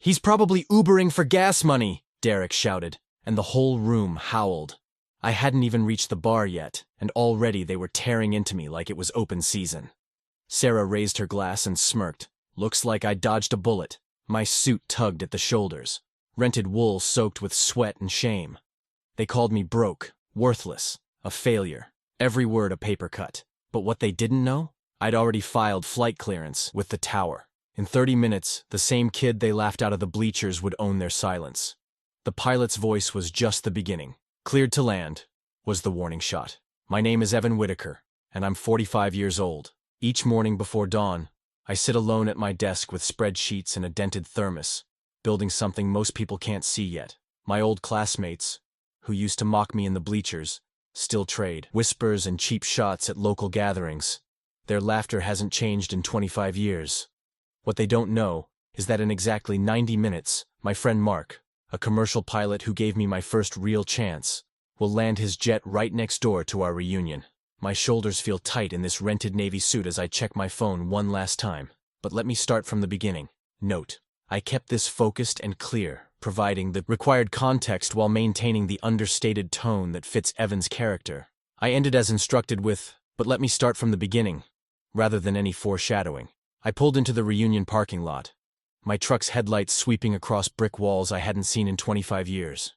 "He's probably Ubering for gas money," Derek shouted, and the whole room howled. I hadn't even reached the bar yet, and already they were tearing into me like it was open season. Sarah raised her glass and smirked. "Looks like I dodged a bullet." My suit tugged at the shoulders, rented wool soaked with sweat and shame. They called me broke, worthless, a failure, every word a paper cut. But what they didn't know? I'd already filed flight clearance with the tower. In 30 minutes, the same kid they laughed out of the bleachers would own their silence. The pilot's voice was just the beginning. "Cleared to land," was the warning shot. "My name is Evan Whitaker, and I'm 45 years old. Each morning before dawn, I sit alone at my desk with spreadsheets and a dented thermos, building something most people can't see yet. My old classmates, who used to mock me in the bleachers, still trade whispers and cheap shots at local gatherings. Their laughter hasn't changed in 25 years. What they don't know is that in exactly 90 minutes, my friend Mark, a commercial pilot who gave me my first real chance, will land his jet right next door to our reunion. My shoulders feel tight in this rented Navy suit as I check my phone one last time. But let me start from the beginning. Note, I kept this focused and clear, providing the required context while maintaining the understated tone that fits Evan's character. I ended as instructed with, "But let me start from the beginning," rather than any foreshadowing. I pulled into the reunion parking lot, my truck's headlights sweeping across brick walls I hadn't seen in 25 years.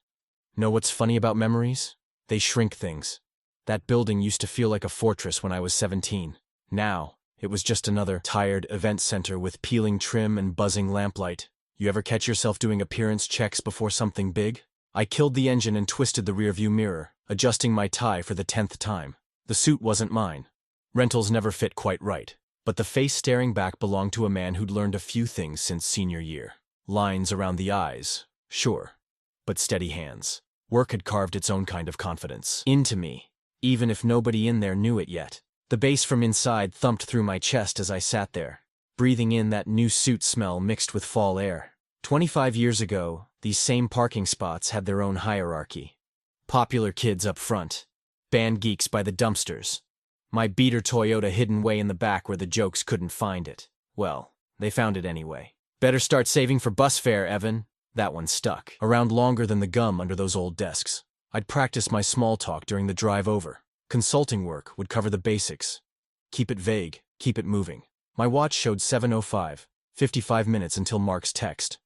Know what's funny about memories? They shrink things. That building used to feel like a fortress when I was 17. Now, it was just another tired event center with peeling trim and buzzing lamplight. You ever catch yourself doing appearance checks before something big? I killed the engine and twisted the rearview mirror, adjusting my tie for the 10th time. The suit wasn't mine. Rentals never fit quite right. But the face staring back belonged to a man who'd learned a few things since senior year. Lines around the eyes, sure, but steady hands. Work had carved its own kind of confidence into me, even if nobody in there knew it yet. The bass from inside thumped through my chest as I sat there, breathing in that new suit smell mixed with fall air. 25 years ago, these same parking spots had their own hierarchy. Popular kids up front, band geeks by the dumpsters, my beater Toyota hidden way in the back where the jokes couldn't find it. Well, they found it anyway. "Better start saving for bus fare, Evan." That one stuck around longer than the gum under those old desks. I'd practice my small talk during the drive over. Consulting work would cover the basics. Keep it vague, keep it moving. My watch showed 7:05, 55 minutes until Mark's text.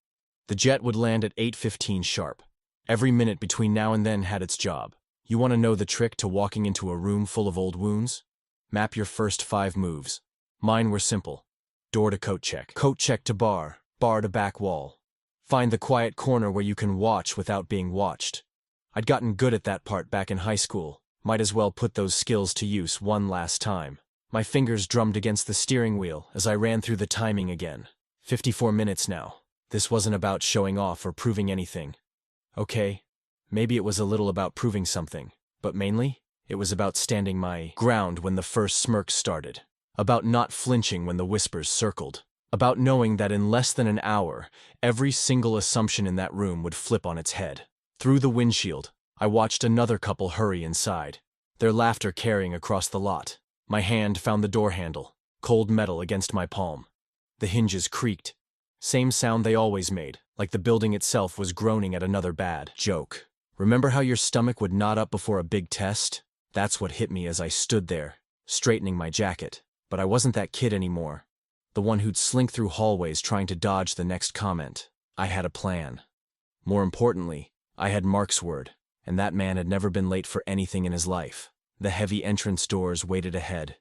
The jet would land at 8:15 sharp. Every minute between now and then had its job. You want to know the trick to walking into a room full of old wounds? Map your first 5 moves. Mine were simple. Door to coat check to bar to back wall. Find the quiet corner where you can watch without being watched. I'd gotten good at that part back in high school. Might as well put those skills to use one last time. My fingers drummed against the steering wheel as I ran through the timing again. 54 minutes now. This wasn't about showing off or proving anything. Okay, maybe it was a little about proving something, but mainly, it was about standing my ground when the first smirks started. About not flinching when the whispers circled. About knowing that in less than an hour, every single assumption in that room would flip on its head. Through the windshield, I watched another couple hurry inside, their laughter carrying across the lot. My hand found the door handle, cold metal against my palm. The hinges creaked. Same sound they always made, like the building itself was groaning at another bad joke. Remember how your stomach would knot up before a big test? That's what hit me as I stood there, straightening my jacket. But I wasn't that kid anymore. The one who'd slink through hallways trying to dodge the next comment. I had a plan. More importantly, I had Mark's word, and that man had never been late for anything in his life. The heavy entrance doors waited ahead,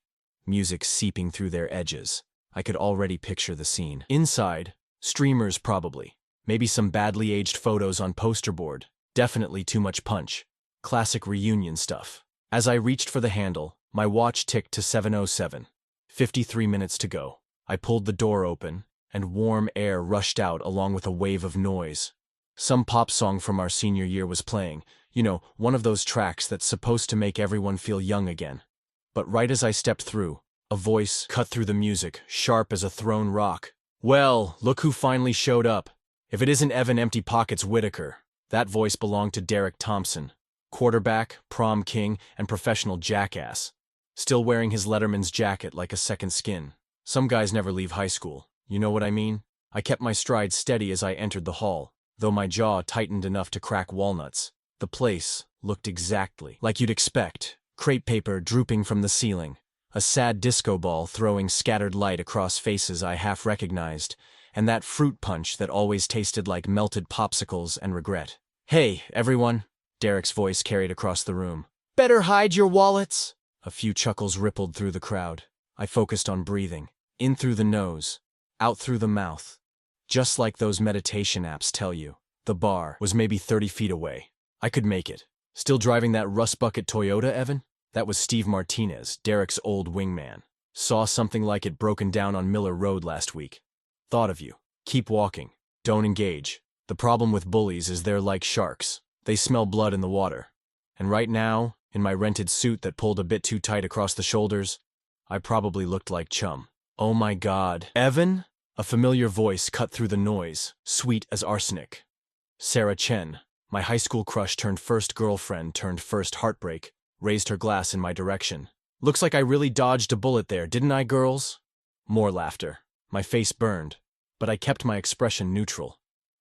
music seeping through their edges. I could already picture the scene. Inside, streamers probably. Maybe some badly aged photos on poster board. Definitely too much punch. Classic reunion stuff. As I reached for the handle, my watch ticked to 7:07. 53 minutes to go. I pulled the door open, and warm air rushed out along with a wave of noise. Some pop song from our senior year was playing. You know, one of those tracks that's supposed to make everyone feel young again. But right as I stepped through, a voice cut through the music, sharp as a thrown rock. "Well, look who finally showed up. If it isn't Evan Empty Pockets Whitaker." That voice belonged to Derek Thompson, quarterback, prom king, and professional jackass. Still wearing his Letterman's jacket like a second skin. Some guys never leave high school. You know what I mean? I kept my stride steady as I entered the hall, though my jaw tightened enough to crack walnuts. The place looked exactly like you'd expect. Crepe paper drooping from the ceiling, a sad disco ball throwing scattered light across faces I half recognized, and that fruit punch that always tasted like melted popsicles and regret. "Hey, everyone," Derek's voice carried across the room. "Better hide your wallets!" A few chuckles rippled through the crowd. I focused on breathing, in through the nose, out through the mouth. Just like those meditation apps tell you. The bar was maybe 30 feet away. I could make it. Still driving that rust bucket Toyota, Evan? That was Steve Martinez, Derek's old wingman. Saw something like it broken down on Miller Road last week. Thought of you. Keep walking. Don't engage. The problem with bullies is they're like sharks. They smell blood in the water. And right now, in my rented suit that pulled a bit too tight across the shoulders, I probably looked like chum. "Oh my God. Evan?" A familiar voice cut through the noise, sweet as arsenic. Sarah Chen, my high school crush turned first girlfriend turned first heartbreak, raised her glass in my direction. "Looks like I really dodged a bullet there, didn't I, girls?" More laughter. My face burned, but I kept my expression neutral.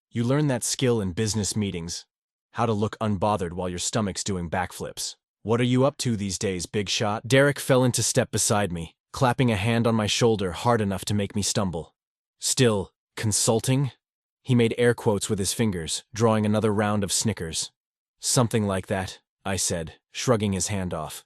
You learn that skill in business meetings, how to look unbothered while your stomach's doing backflips. "What are you up to these days, big shot?" Derek fell into step beside me, clapping a hand on my shoulder hard enough to make me stumble. "Still, consulting?" He made air quotes with his fingers, drawing another round of snickers. "Something like that," I said, shrugging his hand off.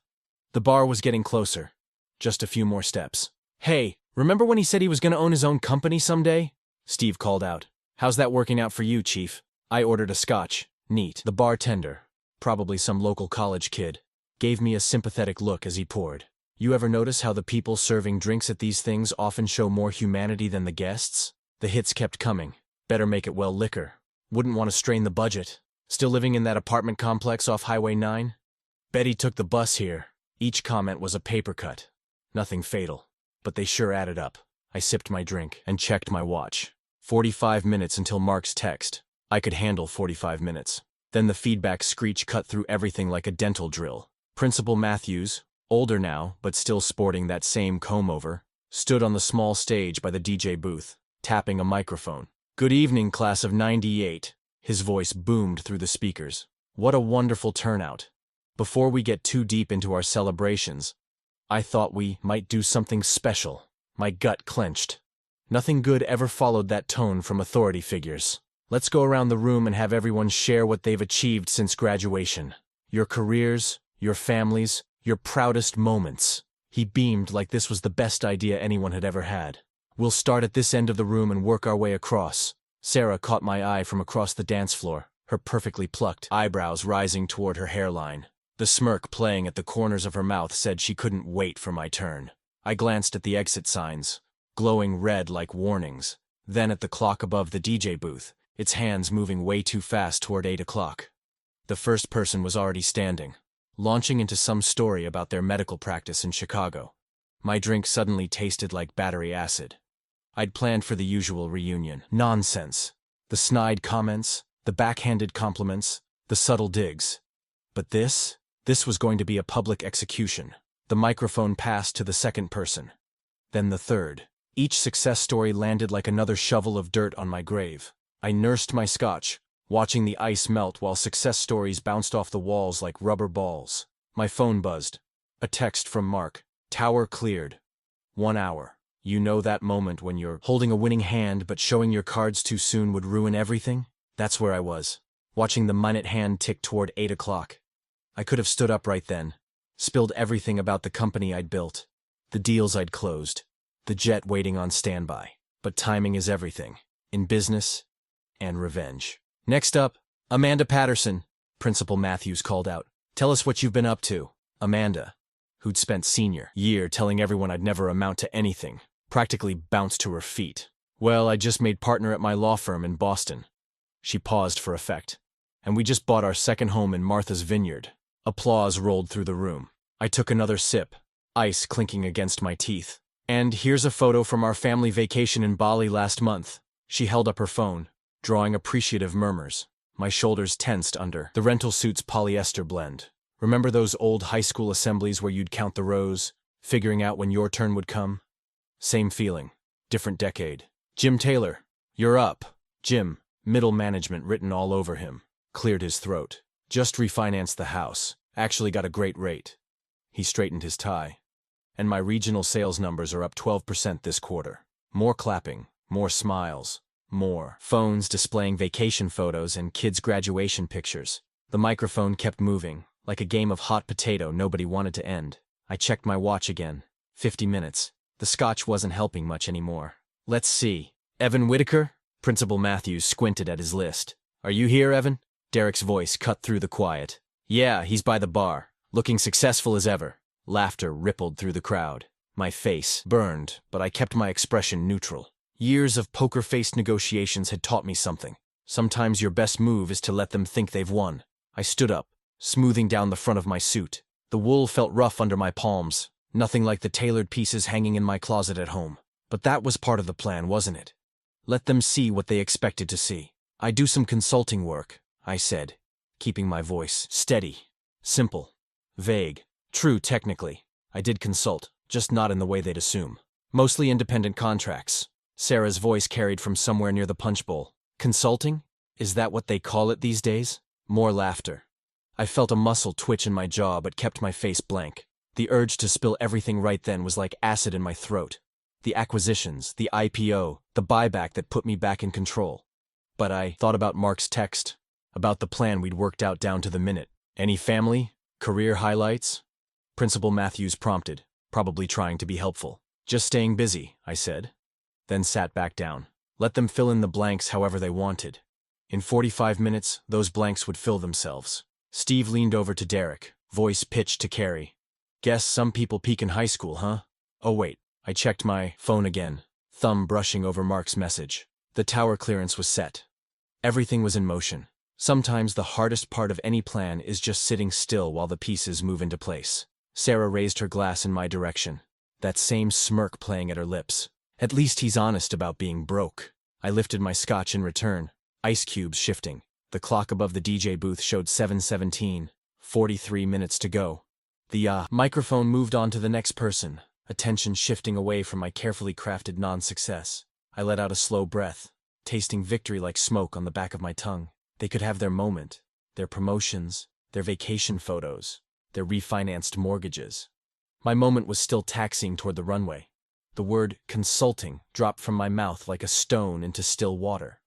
The bar was getting closer. Just a few more steps. "Hey, remember when he said he was going to own his own company someday?" Steve called out. "How's that working out for you, Chief?" I ordered a scotch. Neat. The bartender, probably some local college kid, gave me a sympathetic look as he poured. "You ever notice how the people serving drinks at these things often show more humanity than the guests?" The hits kept coming. Better make it well liquor. Wouldn't want to strain the budget. Still living in that apartment complex off Highway 9? Betty took the bus here. Each comment was a paper cut. Nothing fatal. But they sure added up. I sipped my drink and checked my watch. 45 minutes until Mark's text. I could handle 45 minutes. Then the feedback screech cut through everything like a dental drill. Principal Matthews, older now, but still sporting that same comb-over, stood on the small stage by the DJ booth, tapping a microphone. "Good evening, class of '98. His voice boomed through the speakers. What a wonderful turnout. Before we get too deep into our celebrations, I thought we might do something special. My gut clenched. Nothing good ever followed that tone from authority figures. Let's go around the room and have everyone share what they've achieved since graduation. Your careers, your families, your proudest moments." He beamed like this was the best idea anyone had ever had. "We'll start at this end of the room and work our way across." Sarah caught my eye from across the dance floor, her perfectly plucked eyebrows rising toward her hairline. The smirk playing at the corners of her mouth said she couldn't wait for my turn. I glanced at the exit signs, glowing red like warnings, then at the clock above the DJ booth, its hands moving way too fast toward 8 o'clock. The first person was already standing, launching into some story about their medical practice in Chicago. My drink suddenly tasted like battery acid. I'd planned for the usual reunion. Nonsense. The snide comments, the backhanded compliments, the subtle digs. But this was going to be a public execution. The microphone passed to the second person. Then the third. Each success story landed like another shovel of dirt on my grave. I nursed my scotch, watching the ice melt while success stories bounced off the walls like rubber balls. My phone buzzed. A text from Mark. "Tower cleared. 1 hour." You know that moment when you're holding a winning hand but showing your cards too soon would ruin everything? That's where I was, watching the minute hand tick toward 8 o'clock. I could have stood up right then, spilled everything about the company I'd built, the deals I'd closed, the jet waiting on standby. But timing is everything, in business and revenge. "Next up, Amanda Patterson," Principal Matthews called out. "Tell us what you've been up to." Amanda, who'd spent senior year telling everyone I'd never amount to anything, practically bounced to her feet. "Well, I just made partner at my law firm in Boston." She paused for effect. "And we just bought our second home in Martha's Vineyard." Applause rolled through the room. I took another sip, ice clinking against my teeth. "And here's a photo from our family vacation in Bali last month." She held up her phone, drawing appreciative murmurs. My shoulders tensed under the rental suit's polyester blend. Remember those old high school assemblies where you'd count the rows, figuring out when your turn would come? Same feeling, different decade. "Jim Taylor, You're up. Jim, middle management written all over him, cleared his throat. Just refinanced the house. Actually got a great rate. He straightened his tie. And my regional sales numbers are up 12% this quarter. More clapping, more smiles, more phones displaying vacation photos and kids' graduation pictures. The microphone kept moving, like a game of hot potato nobody wanted to end. I checked my watch again. 50 minutes. The scotch wasn't helping much anymore. Let's see. Evan Whitaker? Principal Matthews squinted at his list. Are you here, Evan? Derek's voice cut through the quiet. Yeah, he's by the bar, looking successful as ever. Laughter rippled through the crowd. My face burned, but I kept my expression neutral. Years of poker-faced negotiations had taught me something. Sometimes your best move is to let them think they've won. I stood up, smoothing down the front of my suit. The wool felt rough under my palms, nothing like the tailored pieces hanging in my closet at home. But that was part of the plan, wasn't it? Let them see what they expected to see. I do some consulting work, I said, keeping my voice steady, simple, vague. True, technically. I did consult, just not in the way they'd assume. Mostly independent contracts. Sarah's voice carried from somewhere near the punch bowl. Consulting? Is that what they call it these days? More laughter. I felt a muscle twitch in my jaw but kept my face blank. The urge to spill everything right then was like acid in my throat. The acquisitions, the IPO, the buyback that put me back in control. But I thought about Mark's text, about the plan we'd worked out down to the minute. Any family? Career highlights? Principal Matthews prompted, probably trying to be helpful. Just staying busy, I said. Then sat back down. Let them fill in the blanks however they wanted. In 45 minutes, those blanks would fill themselves. Steve leaned over to Derek, voice pitched to Carrie. Guess some people peak in high school, huh? Oh wait, I checked my phone again, thumb brushing over Mark's message. The tower clearance was set. Everything was in motion. Sometimes the hardest part of any plan is just sitting still while the pieces move into place. Sarah raised her glass in my direction, that same smirk playing at her lips. At least he's honest about being broke. I lifted my scotch in return, ice cubes shifting. The clock above the DJ booth showed 7:17, 43 minutes to go. The microphone moved on to the next person, attention shifting away from my carefully crafted non-success. I let out a slow breath, tasting victory like smoke on the back of my tongue. They could have their moment, their promotions, their vacation photos, their refinanced mortgages. My moment was still taxiing toward the runway. The word consulting dropped from my mouth like a stone into still water.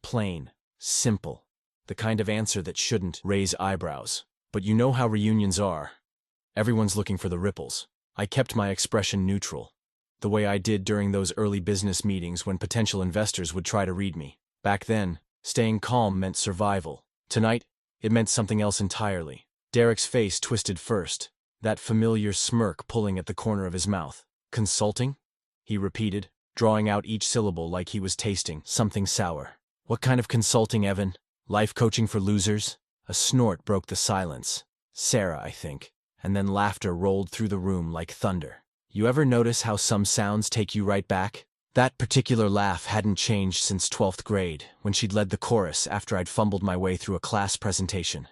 Plain, simple, the kind of answer that shouldn't raise eyebrows. But you know how reunions are. Everyone's looking for the ripples. I kept my expression neutral, the way I did during those early business meetings when potential investors would try to read me. Back then, staying calm meant survival. Tonight, it meant something else entirely. Derek's face twisted first, that familiar smirk pulling at the corner of his mouth. Consulting? He repeated, drawing out each syllable like he was tasting something sour. What kind of consulting, Evan? Life coaching for losers? A snort broke the silence. Sarah, I think. And then laughter rolled through the room like thunder. You ever notice how some sounds take you right back? That particular laugh hadn't changed since 12th grade, when she'd led the chorus after I'd fumbled my way through a class presentation.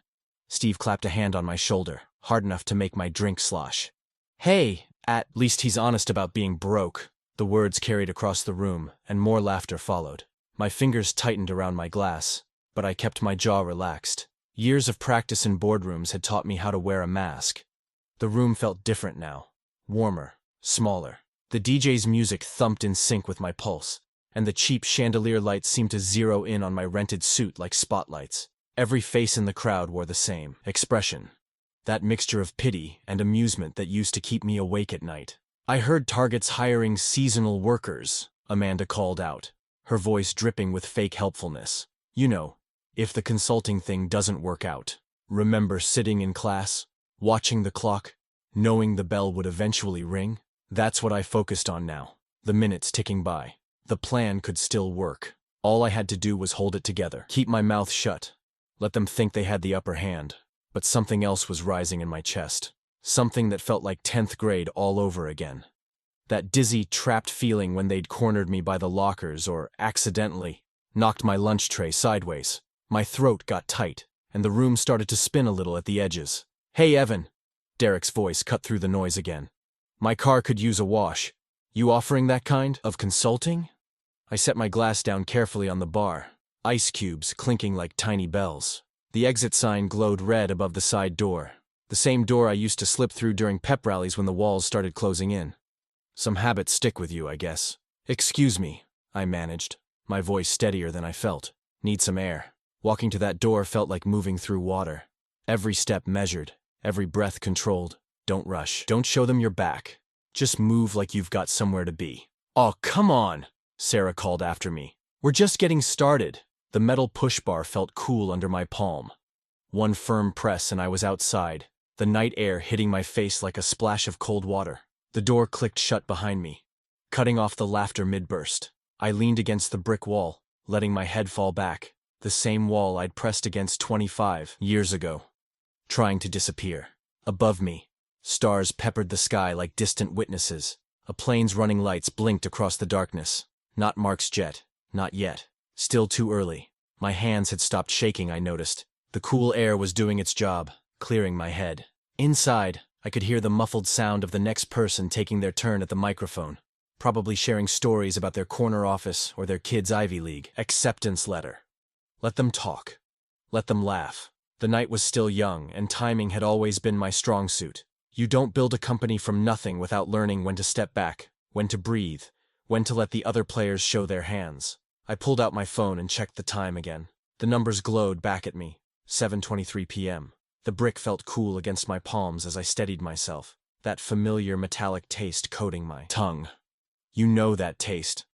Steve clapped a hand on my shoulder, hard enough to make my drink slosh. Hey, at least he's honest about being broke. The words carried across the room, and more laughter followed. My fingers tightened around my glass, but I kept my jaw relaxed. Years of practice in boardrooms had taught me how to wear a mask. The room felt different now, warmer, smaller. The DJ's music thumped in sync with my pulse, and the cheap chandelier lights seemed to zero in on my rented suit like spotlights. Every face in the crowd wore the same expression, that mixture of pity and amusement that used to keep me awake at night. I heard Target's hiring seasonal workers, Amanda called out, her voice dripping with fake helpfulness. You know, if the consulting thing doesn't work out. Remember sitting in class, watching the clock, knowing the bell would eventually ring? That's what I focused on now, the minutes ticking by. The plan could still work. All I had to do was hold it together, keep my mouth shut, let them think they had the upper hand. But something else was rising in my chest. Something that felt like 10th grade all over again. That dizzy, trapped feeling when they'd cornered me by the lockers or accidentally knocked my lunch tray sideways. My throat got tight, and the room started to spin a little at the edges. Hey, Evan. Derek's voice cut through the noise again. My car could use a wash. You offering that kind of consulting? I set my glass down carefully on the bar, ice cubes clinking like tiny bells. The exit sign glowed red above the side door, the same door I used to slip through during pep rallies when the walls started closing in. Some habits stick with you, I guess. "Excuse me," I managed, my voice steadier than I felt. "Need some air." Walking to that door felt like moving through water. Every step measured, every breath controlled. Don't rush. Don't show them your back. Just move like you've got somewhere to be. "Oh, come on," Sarah called after me. "We're just getting started." The metal push bar felt cool under my palm. One firm press and I was outside, the night air hitting my face like a splash of cold water. The door clicked shut behind me, cutting off the laughter mid-burst. I leaned against the brick wall, letting my head fall back, the same wall I'd pressed against 25 years ago, trying to disappear. Above me, stars peppered the sky like distant witnesses. A plane's running lights blinked across the darkness. Not Mark's jet, not yet. Still too early. My hands had stopped shaking, I noticed. The cool air was doing its job, clearing my head. Inside, I could hear the muffled sound of the next person taking their turn at the microphone, probably sharing stories about their corner office or their kid's Ivy League acceptance letter. Let them talk. Let them laugh. The night was still young, and timing had always been my strong suit. You don't build a company from nothing without learning when to step back, when to breathe, when to let the other players show their hands. I pulled out my phone and checked the time again. The numbers glowed back at me. 7:23 p.m. The brick felt cool against my palms as I steadied myself, that familiar metallic taste coating my tongue. You know that taste.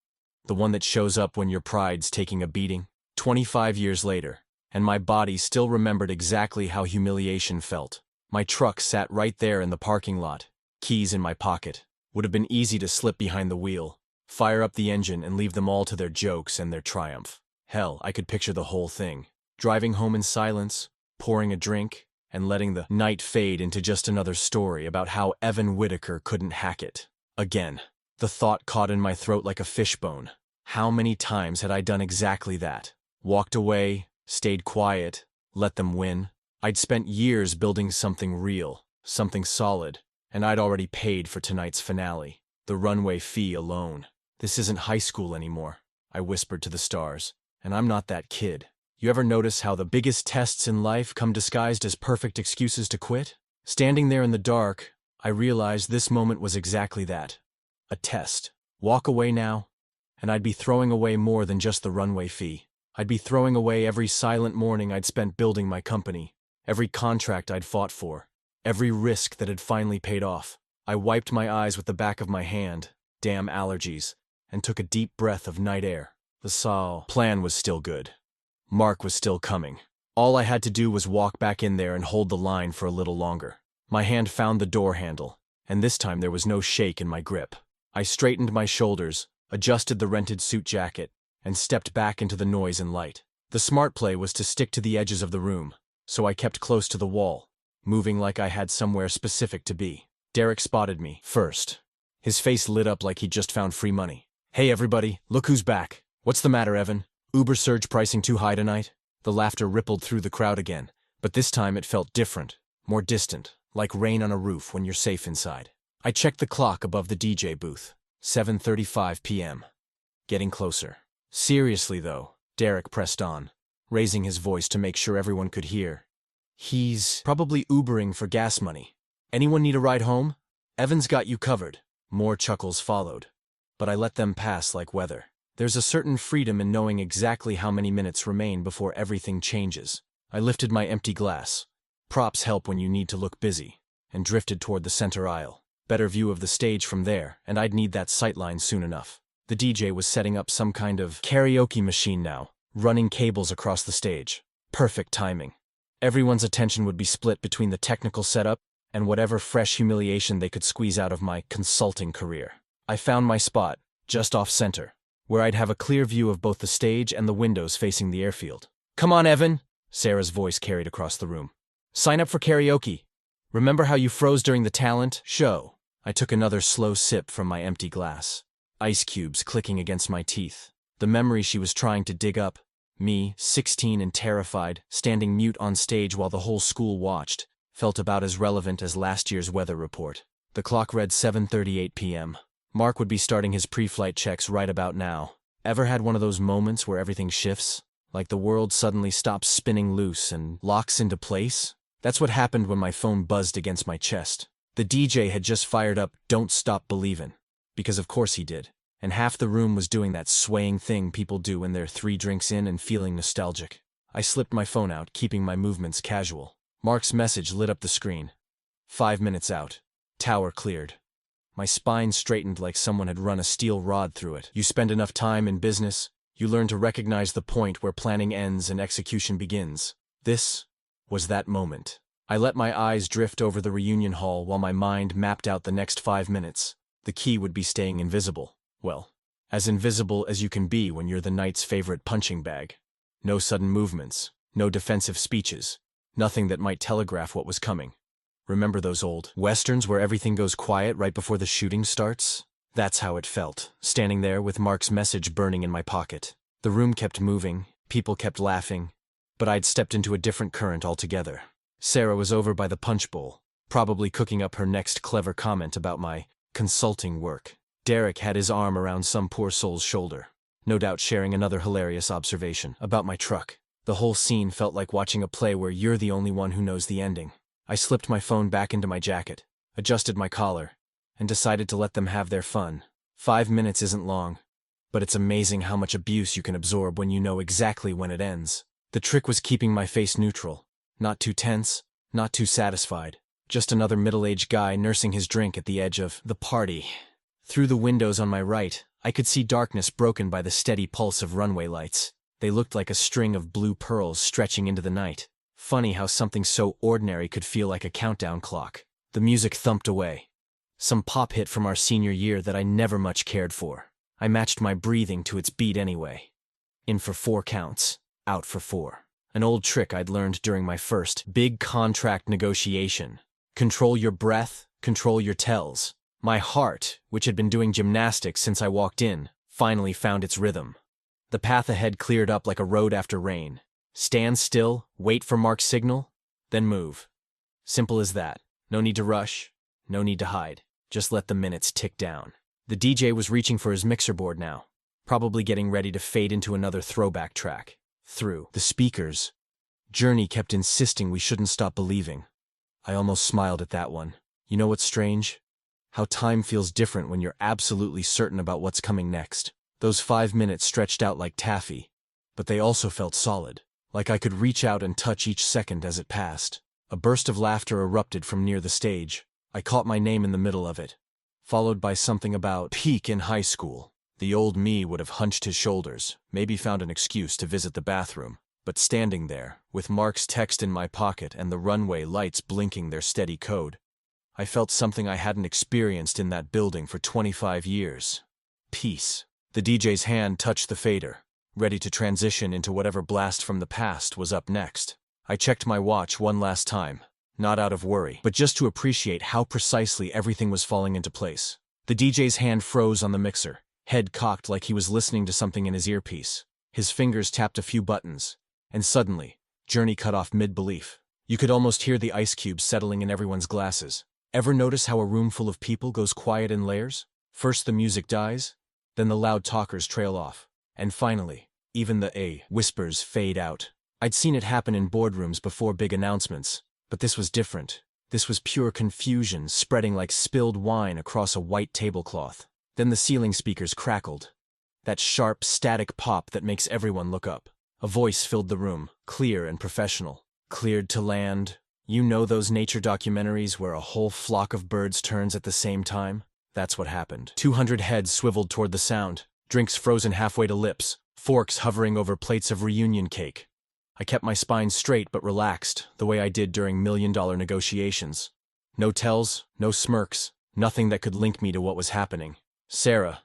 The one that shows up when your pride's taking a beating. 25 years later, and my body still remembered exactly how humiliation felt. My truck sat right there in the parking lot, keys in my pocket. Would have been easy to slip behind the wheel, fire up the engine and leave them all to their jokes and their triumph. Hell, I could picture the whole thing. Driving home in silence, pouring a drink, and letting the night fade into just another story about how Evan Whitaker couldn't hack it. Again, the thought caught in my throat like a fishbone. How many times had I done exactly that? Walked away, stayed quiet, let them win. I'd spent years building something real, something solid, and I'd already paid for tonight's finale. The runway fee alone. "This isn't high school anymore," I whispered to the stars, "and I'm not that kid." You ever notice how the biggest tests in life come disguised as perfect excuses to quit? Standing there in the dark, I realized this moment was exactly that. A test. Walk away now, and I'd be throwing away more than just the runway fee. I'd be throwing away every silent morning I'd spent building my company, every contract I'd fought for, every risk that had finally paid off. I wiped my eyes with the back of my hand, damn allergies, and took a deep breath of night air. The plan was still good. Mark was still coming. All I had to do was walk back in there and hold the line for a little longer. My hand found the door handle, and this time there was no shake in my grip. I straightened my shoulders, adjusted the rented suit jacket, and stepped back into the noise and light. The smart play was to stick to the edges of the room, so I kept close to the wall, moving like I had somewhere specific to be. Derek spotted me first. His face lit up like he'd just found free money. "Hey everybody, look who's back. What's the matter, Evan? Uber surge pricing too high tonight?" The laughter rippled through the crowd again, but this time it felt different, more distant, like rain on a roof when you're safe inside. I checked the clock above the DJ booth. 7:35 p.m. Getting closer. "Seriously though," Derek pressed on, raising his voice to make sure everyone could hear. "He's probably Ubering for gas money. Anyone need a ride home? Evan's got you covered." More chuckles followed, but I let them pass like weather. There's a certain freedom in knowing exactly how many minutes remain before everything changes. I lifted my empty glass. Props help when you need to look busy, and drifted toward the center aisle. Better view of the stage from there, and I'd need that sightline soon enough. The DJ was setting up some kind of karaoke machine now, running cables across the stage. Perfect timing. Everyone's attention would be split between the technical setup and whatever fresh humiliation they could squeeze out of my consulting career. I found my spot, just off center, where I'd have a clear view of both the stage and the windows facing the airfield. "Come on, Evan," Sarah's voice carried across the room. "Sign up for karaoke. Remember how you froze during the talent show?" I took another slow sip from my empty glass, ice cubes clicking against my teeth. The memory she was trying to dig up, me, 16 and terrified, standing mute on stage while the whole school watched, felt about as relevant as last year's weather report. The clock read 7:38 p.m. Mark would be starting his pre-flight checks right about now. Ever had one of those moments where everything shifts? Like the world suddenly stops spinning loose and locks into place? That's what happened when my phone buzzed against my chest. The DJ had just fired up "Don't Stop Believin'." Because of course he did. And half the room was doing that swaying thing people do when they're 3 drinks in and feeling nostalgic. I slipped my phone out, keeping my movements casual. Mark's message lit up the screen. 5 minutes out. Tower cleared. My spine straightened like someone had run a steel rod through it. You spend enough time in business, you learn to recognize the point where planning ends and execution begins. This was that moment. I let my eyes drift over the reunion hall while my mind mapped out the next 5 minutes. The key would be staying invisible. Well, as invisible as you can be when you're the night's favorite punching bag. No sudden movements, no defensive speeches, nothing that might telegraph what was coming. Remember those old westerns where everything goes quiet right before the shooting starts? That's how it felt, standing there with Mark's message burning in my pocket. The room kept moving, people kept laughing, but I'd stepped into a different current altogether. Sarah was over by the punch bowl, probably cooking up her next clever comment about my consulting work. Derek had his arm around some poor soul's shoulder, no doubt sharing another hilarious observation about my truck. The whole scene felt like watching a play where you're the only one who knows the ending. I slipped my phone back into my jacket, adjusted my collar, and decided to let them have their fun. 5 minutes isn't long, but it's amazing how much abuse you can absorb when you know exactly when it ends. The trick was keeping my face neutral, not too tense, not too satisfied, just another middle-aged guy nursing his drink at the edge of the party. Through the windows on my right, I could see darkness broken by the steady pulse of runway lights. They looked like a string of blue pearls stretching into the night. Funny how something so ordinary could feel like a countdown clock. The music thumped away. Some pop hit from our senior year that I never much cared for. I matched my breathing to its beat anyway. In for 4 counts, out for 4. An old trick I'd learned during my first big contract negotiation. Control your breath, control your tells. My heart, which had been doing gymnastics since I walked in, finally found its rhythm. The path ahead cleared up like a road after rain. Stand still, wait for Mark's signal, then move. Simple as that. No need to rush, no need to hide. Just let the minutes tick down. The DJ was reaching for his mixer board now, probably getting ready to fade into another throwback track. Through the speakers, Journey kept insisting we shouldn't stop believing. I almost smiled at that one. You know what's strange? How time feels different when you're absolutely certain about what's coming next. Those 5 minutes stretched out like taffy, but they also felt solid, like I could reach out and touch each second as it passed. A burst of laughter erupted from near the stage. I caught my name in the middle of it, followed by something about peak in high school. The old me would have hunched his shoulders, maybe found an excuse to visit the bathroom. But standing there, with Mark's text in my pocket and the runway lights blinking their steady code, I felt something I hadn't experienced in that building for 25 years. Peace. The DJ's hand touched the fader, ready to transition into whatever blast from the past was up next. I checked my watch one last time, not out of worry, but just to appreciate how precisely everything was falling into place. The DJ's hand froze on the mixer, head cocked like he was listening to something in his earpiece. His fingers tapped a few buttons, and suddenly, Journey cut off mid-belief. You could almost hear the ice cubes settling in everyone's glasses. Ever notice how a room full of people goes quiet in layers? First the music dies, then the loud talkers trail off, and finally, even the whispers fade out. I'd seen it happen in boardrooms before big announcements, but this was different. This was pure confusion spreading like spilled wine across a white tablecloth. Then the ceiling speakers crackled. That sharp, static pop that makes everyone look up. A voice filled the room, clear and professional. Cleared to land. You know those nature documentaries where a whole flock of birds turns at the same time? That's what happened. 200 heads swiveled toward the sound, drinks frozen halfway to lips, forks hovering over plates of reunion cake. I kept my spine straight but relaxed, the way I did during million-dollar negotiations. No tells, no smirks, nothing that could link me to what was happening. Sarah,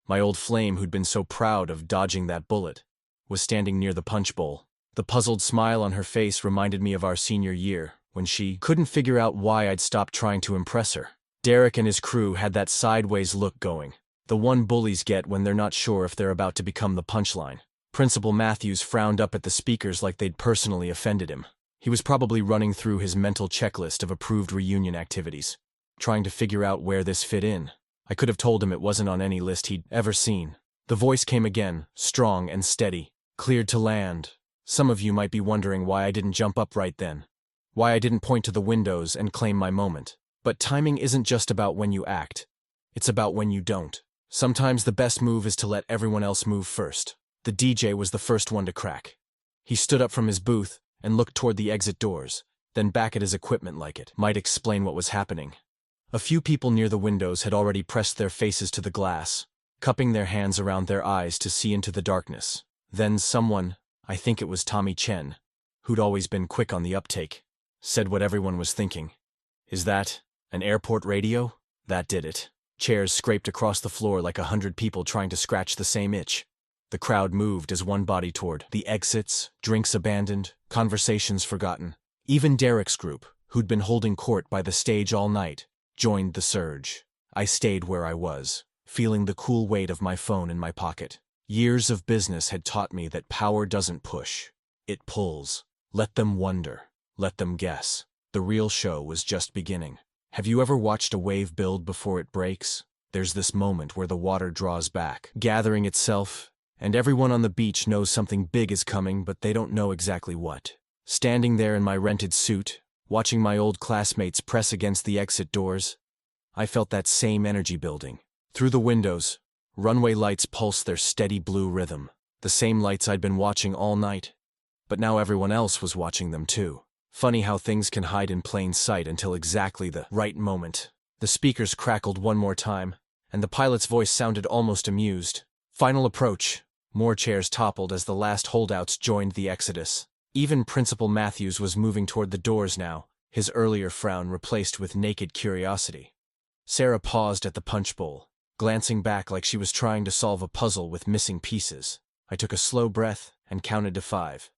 my old flame who'd been so proud of dodging that bullet, was standing near the punch bowl. The puzzled smile on her face reminded me of our senior year, when she couldn't figure out why I'd stopped trying to impress her. Derek and his crew had that sideways look going, the one bullies get when they're not sure if they're about to become the punchline. Principal Matthews frowned up at the speakers like they'd personally offended him. He was probably running through his mental checklist of approved reunion activities, trying to figure out where this fit in. I could have told him it wasn't on any list he'd ever seen. The voice came again, strong and steady. "Cleared to land." Some of you might be wondering why I didn't jump up right then. Why I didn't point to the windows and claim my moment. But timing isn't just about when you act. It's about when you don't. Sometimes the best move is to let everyone else move first. The DJ was the first one to crack. He stood up from his booth and looked toward the exit doors, then back at his equipment like it might explain what was happening. A few people near the windows had already pressed their faces to the glass, cupping their hands around their eyes to see into the darkness. Then someone, I think it was Tommy Chen, who'd always been quick on the uptake, said what everyone was thinking. "Is that an airport radio?" That did it. Chairs scraped across the floor like 100 people trying to scratch the same itch. The crowd moved as one body toward the exits, drinks abandoned, conversations forgotten. Even Derek's group, who'd been holding court by the stage all night, joined the surge. I stayed where I was, feeling the cool weight of my phone in my pocket. Years of business had taught me that power doesn't push. It pulls. Let them wonder. Let them guess. The real show was just beginning. Have you ever watched a wave build before it breaks? There's this moment where the water draws back, gathering itself, and everyone on the beach knows something big is coming, but they don't know exactly what. Standing there in my rented suit, watching my old classmates press against the exit doors, I felt that same energy building. Through the windows, runway lights pulsed their steady blue rhythm, the same lights I'd been watching all night. But now everyone else was watching them too. Funny how things can hide in plain sight until exactly the right moment. The speakers crackled one more time, and the pilot's voice sounded almost amused. Final approach. More chairs toppled as the last holdouts joined the exodus. Even Principal Matthews was moving toward the doors now, his earlier frown replaced with naked curiosity. Sarah paused at the punch bowl, glancing back like she was trying to solve a puzzle with missing pieces. I took a slow breath and counted to 5.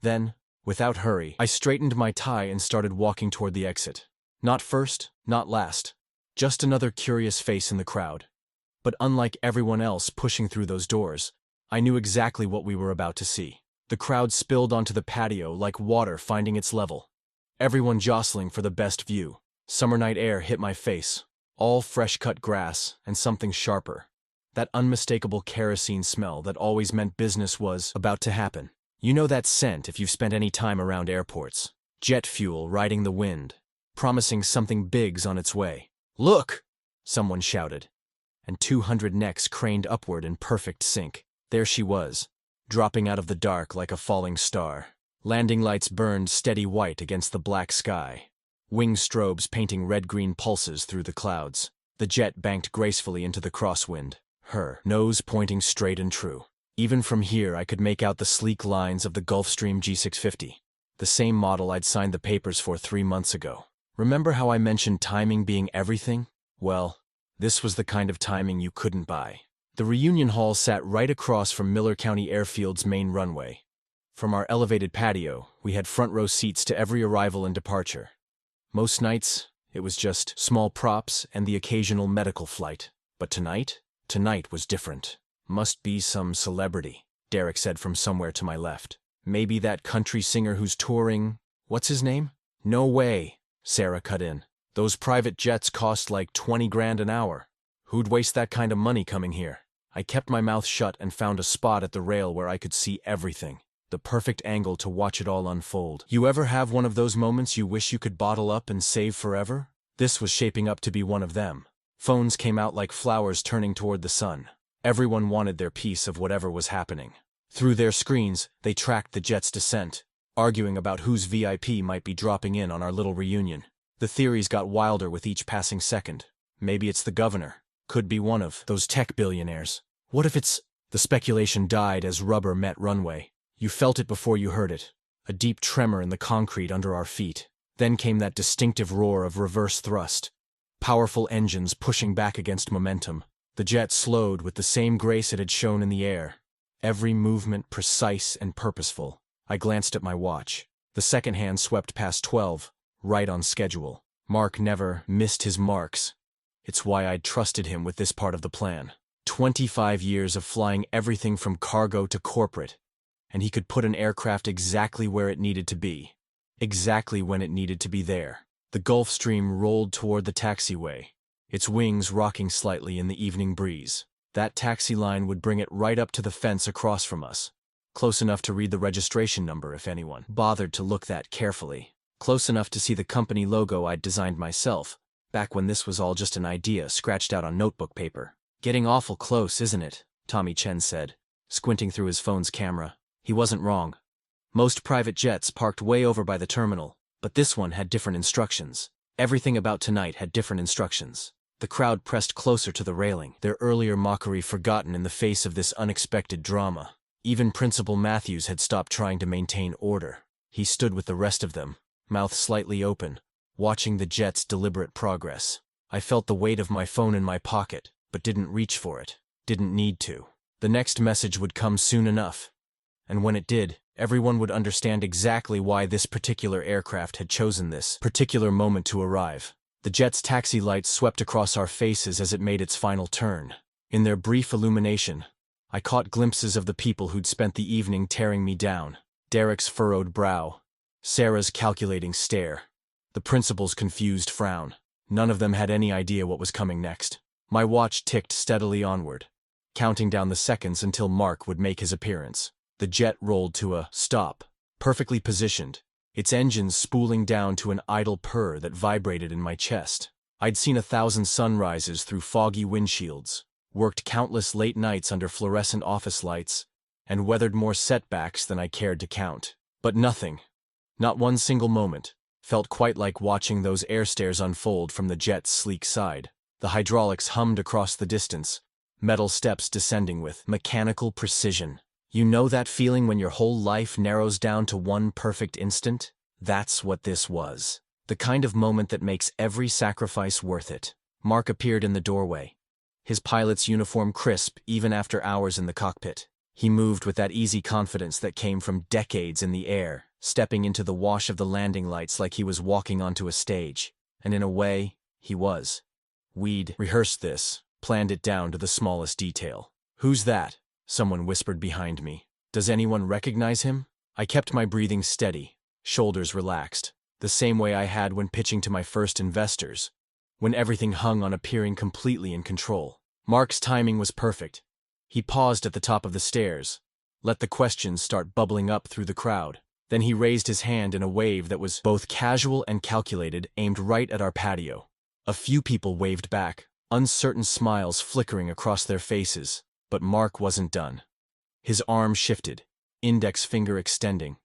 Then, without hurry, I straightened my tie and started walking toward the exit. Not first, not last. Just another curious face in the crowd. But unlike everyone else pushing through those doors, I knew exactly what we were about to see. The crowd spilled onto the patio like water finding its level. Everyone jostling for the best view. Summer night air hit my face. All fresh-cut grass and something sharper. That unmistakable kerosene smell that always meant business was about to happen. You know that scent if you've spent any time around airports. Jet fuel riding the wind, promising something big's on its way. "Look!" someone shouted, and 200 necks craned upward in perfect sync. There she was, dropping out of the dark like a falling star. Landing lights burned steady white against the black sky. Wing strobes painting red-green pulses through the clouds. The jet banked gracefully into the crosswind, her nose pointing straight and true. Even from here I could make out the sleek lines of the Gulfstream G650, the same model I'd signed the papers for 3 months ago. Remember how I mentioned timing being everything? Well, this was the kind of timing you couldn't buy. The reunion hall sat right across from Miller County Airfield's main runway. From our elevated patio, we had front-row seats to every arrival and departure. Most nights, it was just small props and the occasional medical flight. But tonight was different. "Must be some celebrity," Derek said from somewhere to my left. "Maybe that country singer who's touring, what's his name?" "No way," Sarah cut in. "Those private jets cost like 20 grand an hour. Who'd waste that kind of money coming here?" I kept my mouth shut and found a spot at the rail where I could see everything. The perfect angle to watch it all unfold. You ever have one of those moments you wish you could bottle up and save forever? This was shaping up to be one of them. Phones came out like flowers turning toward the sun. Everyone wanted their piece of whatever was happening. Through their screens, they tracked the jet's descent, arguing about whose VIP might be dropping in on our little reunion. The theories got wilder with each passing second. Maybe it's the governor. Could be one of those tech billionaires. What if it's... The speculation died as rubber met runway. You felt it before you heard it. A deep tremor in the concrete under our feet. Then came that distinctive roar of reverse thrust. Powerful engines pushing back against momentum. The jet slowed with the same grace it had shown in the air. Every movement precise and purposeful. I glanced at my watch. The second hand swept past 12, right on schedule. Mark never missed his marks. It's why I'd trusted him with this part of the plan. 25 years of flying everything from cargo to corporate. And he could put an aircraft exactly where it needed to be. Exactly when it needed to be there. The Gulfstream rolled toward the taxiway, its wings rocking slightly in the evening breeze. That taxi line would bring it right up to the fence across from us. Close enough to read the registration number if anyone bothered to look that carefully. Close enough to see the company logo I'd designed myself, back when this was all just an idea scratched out on notebook paper. "Getting awful close, isn't it?" Tommy Chen said, squinting through his phone's camera. He wasn't wrong. Most private jets parked way over by the terminal, but this one had different instructions. Everything about tonight had different instructions. The crowd pressed closer to the railing, their earlier mockery forgotten in the face of this unexpected drama. Even Principal Matthews had stopped trying to maintain order. He stood with the rest of them, mouth slightly open, watching the jet's deliberate progress. I felt the weight of my phone in my pocket, but didn't reach for it. Didn't need to. The next message would come soon enough. And when it did, everyone would understand exactly why this particular aircraft had chosen this particular moment to arrive. The jet's taxi lights swept across our faces as it made its final turn. In their brief illumination, I caught glimpses of the people who'd spent the evening tearing me down. Derek's furrowed brow, Sarah's calculating stare, the principal's confused frown. None of them had any idea what was coming next. My watch ticked steadily onward, counting down the seconds until Mark would make his appearance. The jet rolled to a stop, perfectly positioned, its engines spooling down to an idle purr that vibrated in my chest. I'd seen 1,000 sunrises through foggy windshields, worked countless late nights under fluorescent office lights, and weathered more setbacks than I cared to count. But nothing, not one single moment, felt quite like watching those air stairs unfold from the jet's sleek side. The hydraulics hummed across the distance, metal steps descending with mechanical precision. You know that feeling when your whole life narrows down to one perfect instant? That's what this was. The kind of moment that makes every sacrifice worth it. Mark appeared in the doorway, his pilot's uniform crisp even after hours in the cockpit. He moved with that easy confidence that came from decades in the air, stepping into the wash of the landing lights like he was walking onto a stage. And in a way, he was. We'd rehearsed this, planned it down to the smallest detail. "Who's that?" someone whispered behind me. "Does anyone recognize him?" I kept my breathing steady, shoulders relaxed, the same way I had when pitching to my first investors, when everything hung on appearing completely in control. Mark's timing was perfect. He paused at the top of the stairs, let the questions start bubbling up through the crowd. Then he raised his hand in a wave that was both casual and calculated, aimed right at our patio. A few people waved back, uncertain smiles flickering across their faces, but Mark wasn't done. His arm shifted, index finger extending,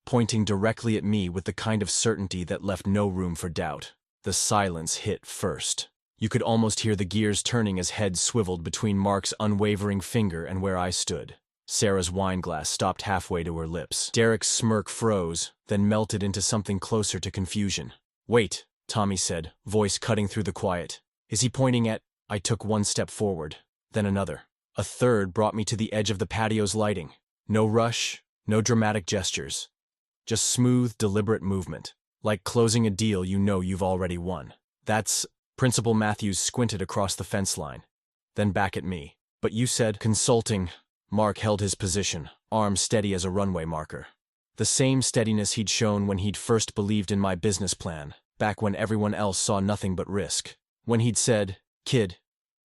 pointing directly at me with the kind of certainty that left no room for doubt. The silence hit first. You could almost hear the gears turning as heads swiveled between Mark's unwavering finger and where I stood. Sarah's wine glass stopped halfway to her lips. Derek's smirk froze, then melted into something closer to confusion. "Wait," Tommy said, voice cutting through the quiet. "Is he pointing at—" I took one step forward, then another. A third brought me to the edge of the patio's lighting. No rush, no dramatic gestures. Just smooth, deliberate movement. Like closing a deal you know you've already won. "That's—" Principal Matthews squinted across the fence line, then back at me. "But you said consulting." Mark held his position, arm steady as a runway marker. The same steadiness he'd shown when he'd first believed in my business plan, back when everyone else saw nothing but risk. When he'd said, "Kid,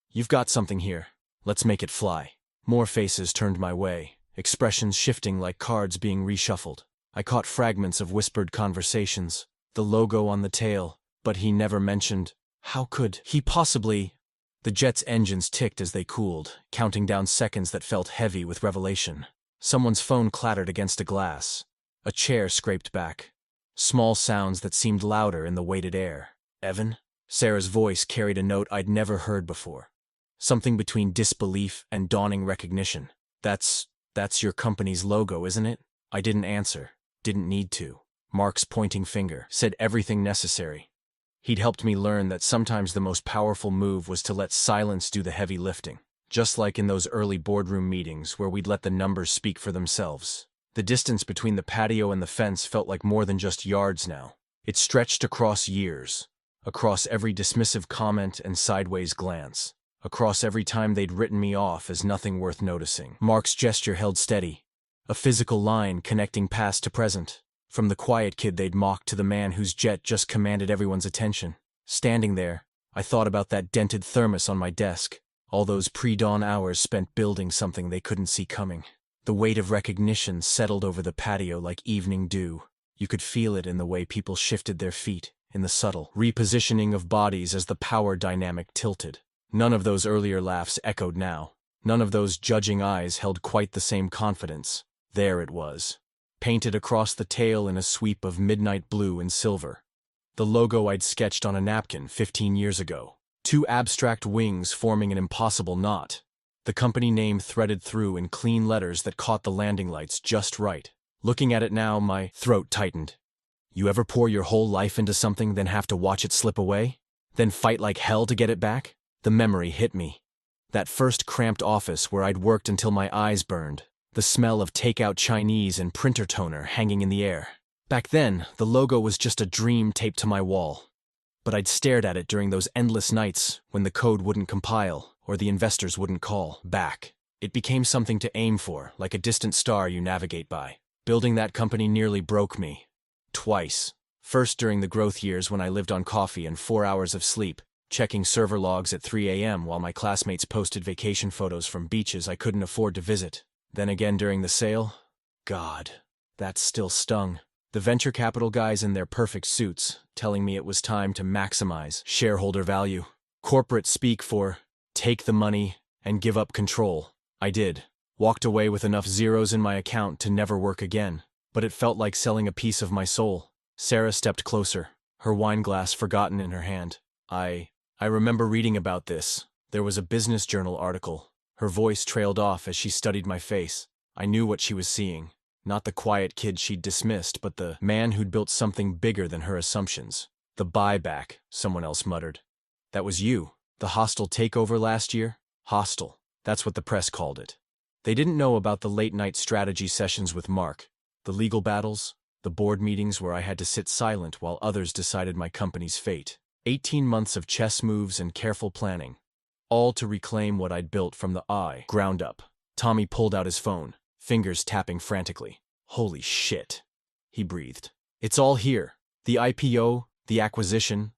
you've got something here. Let's make it fly." More faces turned my way, expressions shifting like cards being reshuffled. I caught fragments of whispered conversations, the logo on the tail, but he never mentioned. How could he possibly? The jet's engines ticked as they cooled, counting down seconds that felt heavy with revelation. Someone's phone clattered against a glass. A chair scraped back. Small sounds that seemed louder in the weighted air. "Evan?" Sarah's voice carried a note I'd never heard before. Something between disbelief and dawning recognition. That's your company's logo, isn't it?" I didn't answer. Didn't need to. Mark's pointing finger said everything necessary. He'd helped me learn that sometimes the most powerful move was to let silence do the heavy lifting. Just like in those early boardroom meetings where we'd let the numbers speak for themselves. The distance between the patio and the fence felt like more than just yards now. It stretched across years. Across every dismissive comment and sideways glance. Across every time they'd written me off as nothing worth noticing. Mark's gesture held steady. A physical line connecting past to present. From the quiet kid they'd mocked to the man whose jet just commanded everyone's attention. Standing there, I thought about that dented thermos on my desk, All those pre-dawn hours spent building something they couldn't see coming. The weight of recognition settled over the patio like evening dew. You could feel it in the way people shifted their feet, in the subtle repositioning of bodies as the power dynamic tilted. None of those earlier laughs echoed now. None of those judging eyes held quite the same confidence. There it was, painted across the tail in a sweep of midnight blue and silver. The logo I'd sketched on a napkin 15 years ago. 2 abstract wings forming an impossible knot. The company name threaded through in clean letters that caught the landing lights just right. Looking at it now, my throat tightened. You ever pour your whole life into something, then have to watch it slip away? Then fight like hell to get it back? The memory hit me. That first cramped office where I'd worked until my eyes burned. The smell of takeout Chinese and printer toner hanging in the air. Back then, the logo was just a dream taped to my wall. But I'd stared at it during those endless nights when the code wouldn't compile or the investors wouldn't call back. It became something to aim for, like a distant star you navigate by. Building that company nearly broke me. Twice. First during the growth years when I lived on coffee and 4 hours of sleep, checking server logs at 3 a.m. while my classmates posted vacation photos from beaches I couldn't afford to visit. Then again during the sale. God, that still stung. The venture capital guys in their perfect suits, telling me it was time to maximize shareholder value. Corporate speak for, take the money and give up control. I did. Walked away with enough zeros in my account to never work again. But it felt like selling a piece of my soul. Sarah stepped closer, her wine glass forgotten in her hand. I remember reading about this. There was a business journal article. Her voice trailed off as she studied my face. I knew what she was seeing. Not the quiet kid she'd dismissed, but the man who'd built something bigger than her assumptions. The buyback, someone else muttered. That was you. The hostile takeover last year? Hostile. That's what the press called it. They didn't know about the late-night strategy sessions with Mark, the legal battles, the board meetings where I had to sit silent while others decided my company's fate. 18 months of chess moves and careful planning. All to reclaim what I'd built from the ground up. Tommy pulled out his phone, fingers tapping frantically. Holy shit, he breathed. It's all here. The IPO, the acquisition,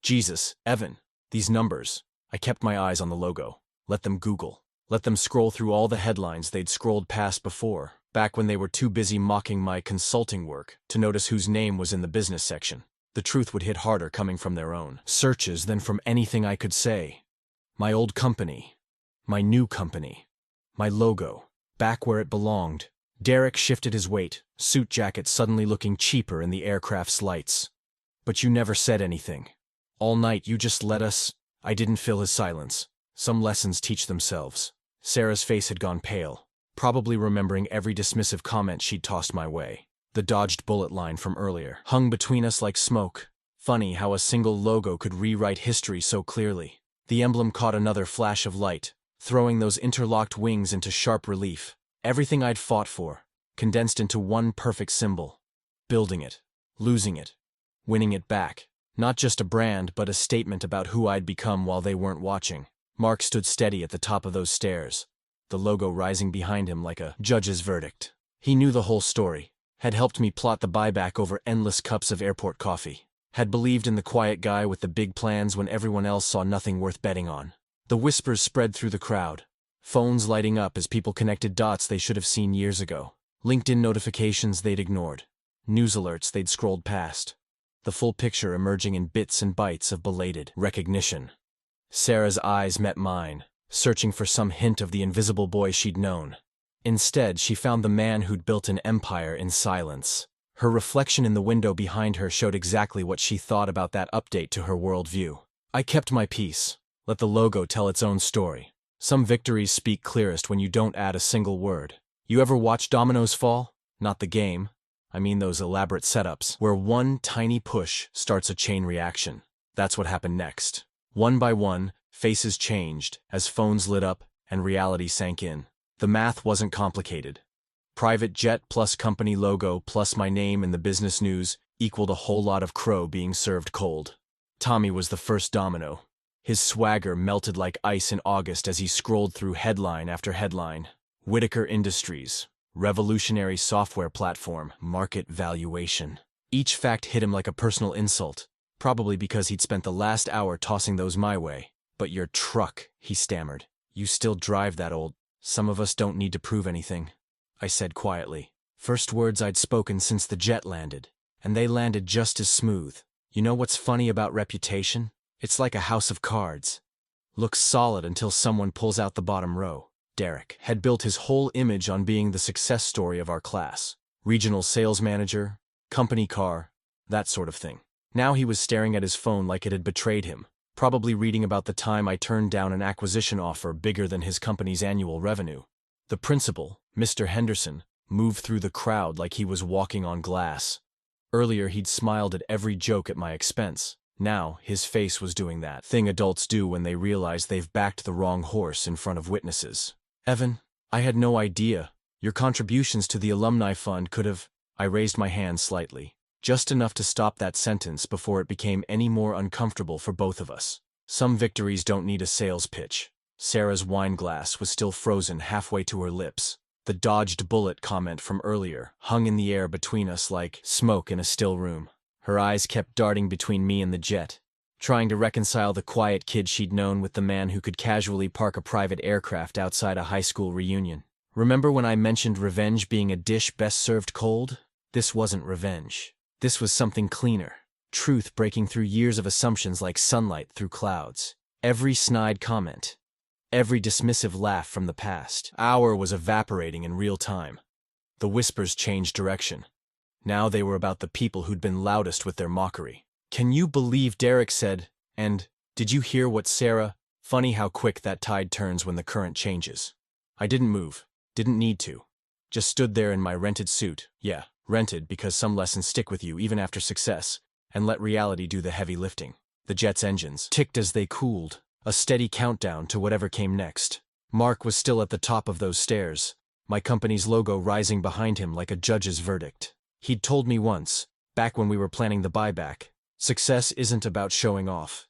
Jesus, Evan. These numbers. I kept my eyes on the logo. Let them Google. Let them scroll through all the headlines they'd scrolled past before, back when they were too busy mocking my consulting work to notice whose name was in the business section. The truth would hit harder coming from their own searches than from anything I could say. My old company. My new company. My logo. Back where it belonged. Derek shifted his weight, suit jacket suddenly looking cheaper in the aircraft's lights. But you never said anything. All night you just let us. I didn't fill his silence. Some lessons teach themselves. Sarah's face had gone pale, probably remembering every dismissive comment she'd tossed my way. The dodged bullet line from earlier hung between us like smoke. Funny how a single logo could rewrite history so clearly. The emblem caught another flash of light, throwing those interlocked wings into sharp relief. Everything I'd fought for, condensed into one perfect symbol. Building it, losing it, winning it back. Not just a brand, but a statement about who I'd become while they weren't watching. Mark stood steady at the top of those stairs, the logo rising behind him like a judge's verdict. He knew the whole story, had helped me plot the buyback over endless cups of airport coffee, had believed in the quiet guy with the big plans when everyone else saw nothing worth betting on. The whispers spread through the crowd, phones lighting up as people connected dots they should have seen years ago, LinkedIn notifications they'd ignored, news alerts they'd scrolled past, the full picture emerging in bits and bytes of belated recognition. Sarah's eyes met mine, searching for some hint of the invisible boy she'd known. Instead, she found the man who'd built an empire in silence. Her reflection in the window behind her showed exactly what she thought about that update to her worldview. I kept my peace. Let the logo tell its own story. Some victories speak clearest when you don't add a single word. You ever watch dominoes fall? Not the game. I mean those elaborate setups, where one tiny push starts a chain reaction. That's what happened next. One by one, faces changed as phones lit up and reality sank in. The math wasn't complicated. Private jet plus company logo plus my name in the business news equaled a whole lot of crow being served cold. Tommy was the first domino. His swagger melted like ice in August as he scrolled through headline after headline. Whitaker Industries, revolutionary software platform, market valuation. Each fact hit him like a personal insult, probably because he'd spent the last hour tossing those my way. But your truck, he stammered. You still drive that old. Some of us don't need to prove anything, I said quietly. First words I'd spoken since the jet landed, and they landed just as smooth. You know what's funny about reputation? It's like a house of cards. Looks solid until someone pulls out the bottom row. Derek had built his whole image on being the success story of our class. Regional sales manager, company car, that sort of thing. Now he was staring at his phone like it had betrayed him, probably reading about the time I turned down an acquisition offer bigger than his company's annual revenue. The principal, Mr. Henderson, moved through the crowd like he was walking on glass. Earlier he'd smiled at every joke at my expense. Now his face was doing that thing adults do when they realize they've backed the wrong horse in front of witnesses. Evan, I had no idea. Your contributions to the alumni fund could have… I raised my hand slightly, just enough to stop that sentence before it became any more uncomfortable for both of us. Some victories don't need a sales pitch. Sarah's wine glass was still frozen halfway to her lips. The dodged bullet comment from earlier hung in the air between us like smoke in a still room. Her eyes kept darting between me and the jet, trying to reconcile the quiet kid she'd known with the man who could casually park a private aircraft outside a high school reunion. Remember when I mentioned revenge being a dish best served cold? This wasn't revenge. This was something cleaner. Truth breaking through years of assumptions like sunlight through clouds. Every snide comment, every dismissive laugh from the past hour was evaporating in real time. The whispers changed direction. Now they were about the people who'd been loudest with their mockery. Can you believe Derek said, and did you hear what Sarah? Funny how quick that tide turns when the current changes. I didn't move, didn't need to. Just stood there in my rented suit. Yeah, rented because some lessons stick with you even after success, and let reality do the heavy lifting. The jet's engines ticked as they cooled, a steady countdown to whatever came next. Mark was still at the top of those stairs, my company's logo rising behind him like a judge's verdict. He'd told me once, back when we were planning the buyback, success isn't about showing off.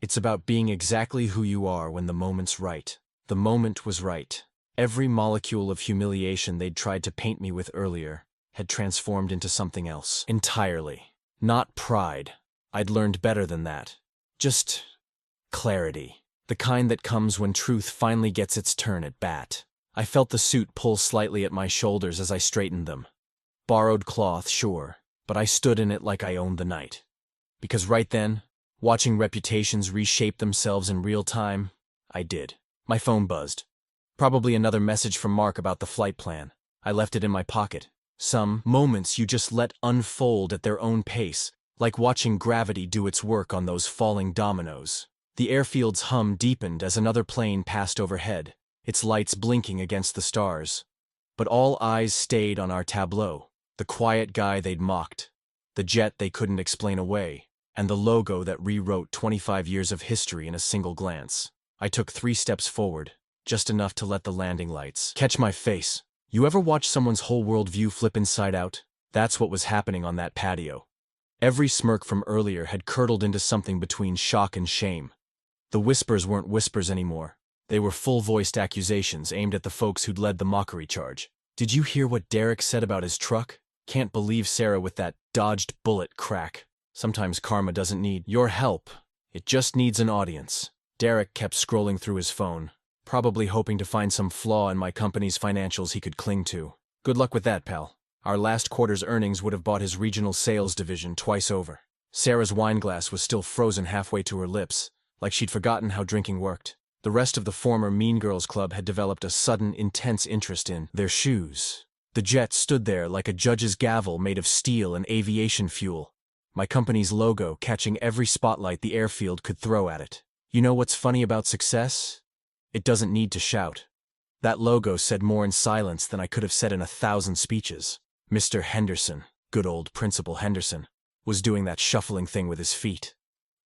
It's about being exactly who you are when the moment's right. The moment was right. Every molecule of humiliation they'd tried to paint me with earlier had transformed into something else entirely. Not pride. I'd learned better than that. Just clarity. The kind that comes when truth finally gets its turn at bat. I felt the suit pull slightly at my shoulders as I straightened them. Borrowed cloth, sure, but I stood in it like I owned the night. Because right then, watching reputations reshape themselves in real time, I did. My phone buzzed. Probably another message from Mark about the flight plan. I left it in my pocket. Some moments you just let unfold at their own pace, like watching gravity do its work on those falling dominoes. The airfield's hum deepened as another plane passed overhead, its lights blinking against the stars. But all eyes stayed on our tableau, the quiet guy they'd mocked, the jet they couldn't explain away, and the logo that rewrote 25 years of history in a single glance. I took 3 steps forward, just enough to let the landing lights catch my face. You ever watch someone's whole worldview flip inside out? That's what was happening on that patio. Every smirk from earlier had curdled into something between shock and shame. The whispers weren't whispers anymore. They were full-voiced accusations aimed at the folks who'd led the mockery charge. Did you hear what Derek said about his truck? Can't believe Sarah with that dodged bullet crack. Sometimes karma doesn't need your help. It just needs an audience. Derek kept scrolling through his phone, probably hoping to find some flaw in my company's financials he could cling to. Good luck with that, pal. Our last quarter's earnings would have bought his regional sales division twice over. Sarah's wine glass was still frozen halfway to her lips, like she'd forgotten how drinking worked. The rest of the former Mean Girls Club had developed a sudden, intense interest in their shoes. The jet stood there like a judge's gavel made of steel and aviation fuel, my company's logo catching every spotlight the airfield could throw at it. You know what's funny about success? It doesn't need to shout. That logo said more in silence than I could have said in 1,000 speeches. Mr. Henderson, good old Principal Henderson, was doing that shuffling thing with his feet.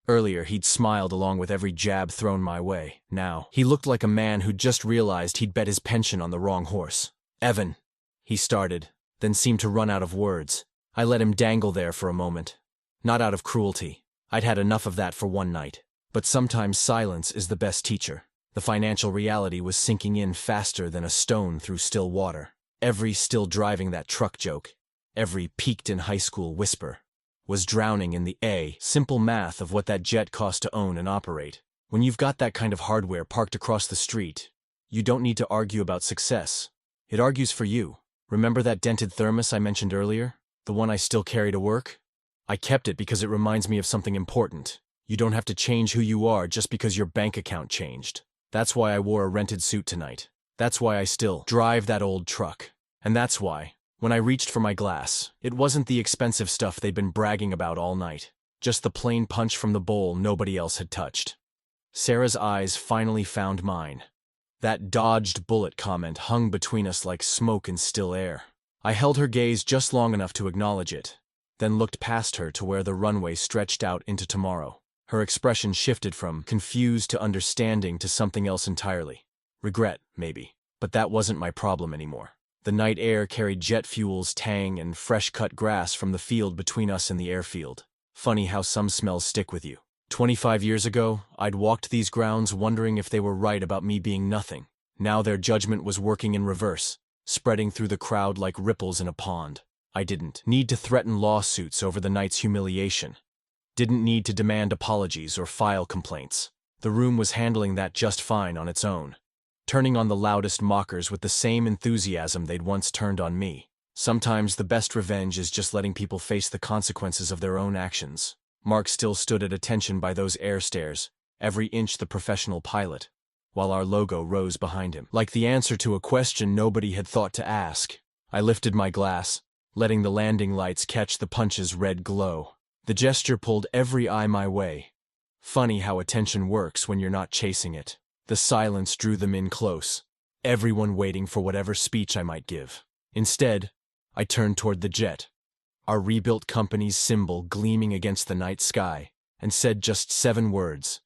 Earlier, he'd smiled along with every jab thrown my way. Now, he looked like a man who'd just realized he'd bet his pension on the wrong horse. Evan, he started, then seemed to run out of words. I let him dangle there for a moment. Not out of cruelty. I'd had enough of that for one night. But sometimes silence is the best teacher. The financial reality was sinking in faster than a stone through still water. Every still driving that truck joke, every peaked in high school whisper, was drowning in the simple math of what that jet cost to own and operate. When you've got that kind of hardware parked across the street, You don't need to argue about success. It argues for you. Remember that dented thermos I mentioned earlier? The one I still carry to work? I kept it because it reminds me of something important. You don't have to change who you are just because your bank account changed. That's why I wore a rented suit tonight. That's why I still drive that old truck. And that's why, when I reached for my glass, it wasn't the expensive stuff they'd been bragging about all night. Just the plain punch from the bowl nobody else had touched. Sarah's eyes finally found mine. That dodged bullet comment hung between us like smoke in still air. I held her gaze just long enough to acknowledge it, then looked past her to where the runway stretched out into tomorrow. Her expression shifted from confused to understanding to something else entirely. Regret, maybe. But that wasn't my problem anymore. The night air carried jet fuel's tang and fresh-cut grass from the field between us and the airfield. Funny how some smells stick with you. 25 years ago, I'd walked these grounds wondering if they were right about me being nothing. Now their judgment was working in reverse, spreading through the crowd like ripples in a pond. I didn't need to threaten lawsuits over the night's humiliation. Didn't need to demand apologies or file complaints. The room was handling that just fine on its own, turning on the loudest mockers with the same enthusiasm they'd once turned on me. Sometimes the best revenge is just letting people face the consequences of their own actions. Mark still stood at attention by those air stairs, every inch the professional pilot, while our logo rose behind him, like the answer to a question nobody had thought to ask. I lifted my glass, letting the landing lights catch the punch's red glow. The gesture pulled every eye my way. Funny how attention works when you're not chasing it. The silence drew them in close, everyone waiting for whatever speech I might give. Instead, I turned toward the jet, our rebuilt company's symbol gleaming against the night sky, and said just 7 words.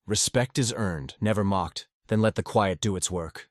Respect is earned, never mocked, then let the quiet do its work.